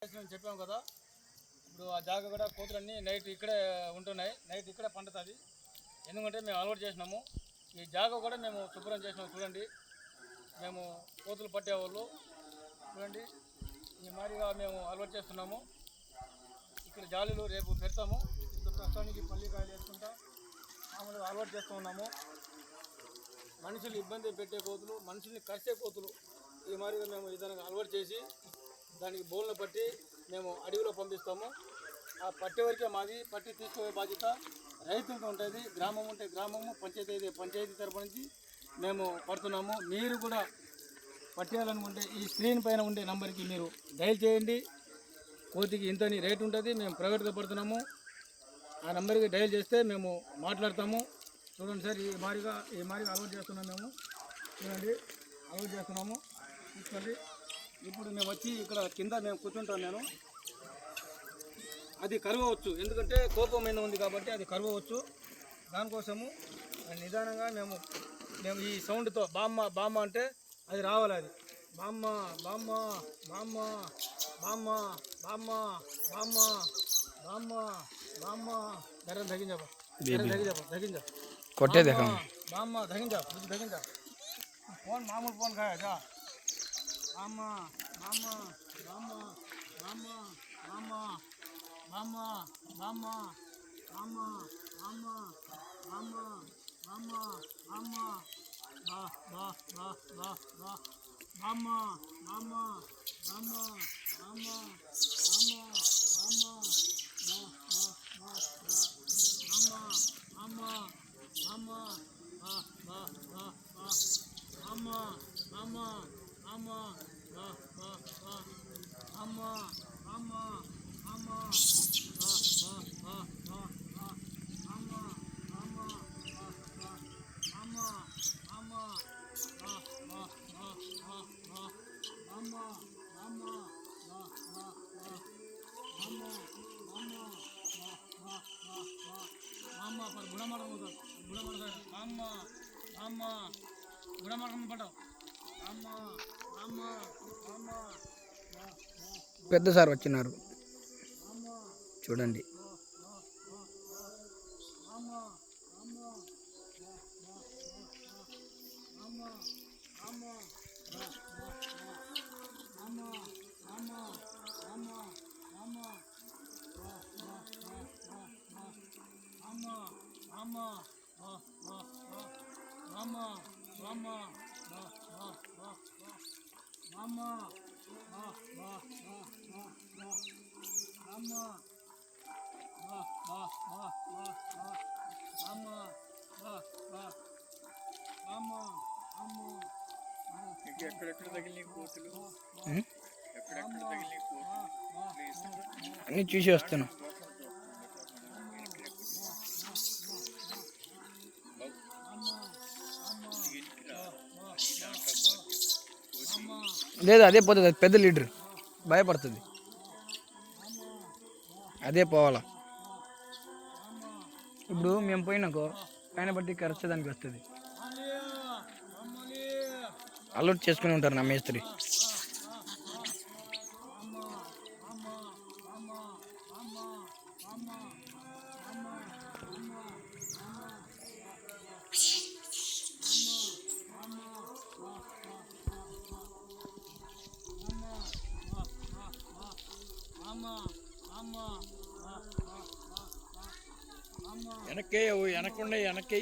చెప్పాం కదా. ఇప్పుడు ఆ జాగ కూడా కోతులన్నీ నైట్ ఇక్కడే ఉంటున్నాయి, నైట్ ఇక్కడే పండుతుంది. ఎందుకంటే మేము అలవాటు చేసినాము. ఈ జాగ కూడా మేము శుభ్రం చేసినాము. చూడండి, మేము కోతులు పట్టేవాళ్ళు చూడండి, ఈ మాదిరిగా మేము అలవాటు చేస్తున్నాము. ఇక్కడ జాలీలు రేపు పెడతాము. ఇప్పుడు ప్రస్తుతానికి పల్లికాయలు వేసుకుంటా మామూలుగా అలవాటు చేస్తూ ఉన్నాము. మనుషులు ఇబ్బంది పెట్టే కోతులు, మనుషుల్ని కరిసే కోతులు, ఈ మాదిరిగా మేము విధానంగా అలవాటు చేసి దానికి బోన్లు పట్టి మేము అడవిలో పంపిస్తాము. ఆ పట్టే వరకే మాది, పట్టి తీసుకునే బాధ్యత రైతులతో ఉంటుంది. గ్రామం ఉంటే గ్రామము, పంచాయతీ అయితే పంచాయతీ తరపు నుంచి మేము పడుతున్నాము. మీరు కూడా పట్టేయాలనుకుంటే ఈ స్క్రీన్ పైన ఉండే నెంబర్కి మీరు డయల్ చేయండి. కోతికి ఇంతని రేటు ఉంటుంది, మేము ప్రైవేట్గా పడుతున్నాము. ఆ నెంబర్కి డయల్ చేస్తే మేము మాట్లాడతాము. చూడండి సార్, ఈ మాదిరిగా అలవాటు చేస్తున్నాము. మేము చూడండి, అలవాటు చేస్తున్నాము. చూసుకోండి. ఇప్పుడు మేము వచ్చి ఇక్కడ కింద మేము కూర్చుంటాను. నేను అది కరవచ్చు, ఎందుకంటే కోపమైన ఉంది కాబట్టి అది కరవచ్చు. దానికోసము నిదానంగా మేము ఈ సౌండ్తో బామ్మ బామ్మ అంటే అది రావాలి. అది బామ్మ బామ్మ బామ్మ బామ్మ బామ్మ బామ్మ బామ్మ బామ్మ ధర తగ్గించబ తగ్గించ కొట్టే బామ్మ తగ్గించ ఫోన్ మామూలు ఫోన్ కాదా. బామ్మ బామ్మ బామ్మ బామ్మ బామ్మ బామ్మ బామ్మ బామ్మ బామ్మ బామ్మ బామ్మ బామ్మ బా బా బా బా బా బామ్మ బామ్మ బామ్మ బామ్మ బామ్మ బామ్మ బా బా బా బామ్మ బామ్మ బా బా బా బా బామ్మ బామ్మ బామ్మ బా బా బా బామ్మ బామ్మ బామ్మ బా బా బా బా బా బామ్మ బామ్మ బా బా బామ్మ బామ్మ బా బా బా బా బా బామ్మ బామ్మ బా బా బా బామ్మ బామ్మ బా బా బా బా బామ్మ పర్ గుణమడం బామ్మ బామ్మ గుణమడం పడవు. బామ్మ బామ్మ బామ్మ పెద్ద సార్ వచ్చినారు చూడండి. ఎక్కడెక్కడ తగిలిన కోతులు, ఎక్కడెక్కడ తగిలిన కోతులు అన్నీ చూసి వస్తున్నా. లేదు, అదే పోతుంది. అది పెద్ద లీడర్ భయపడుతుంది, అదే పోవాలా. ఇప్పుడు మేము పోయినాకో పైన బట్టి కరచడానికి వస్తుంది. అలర్ట్ చేసుకుని ఉంటారు నా మేస్త్రి. వెనక్కే వెనక్కుండే వెనక్కి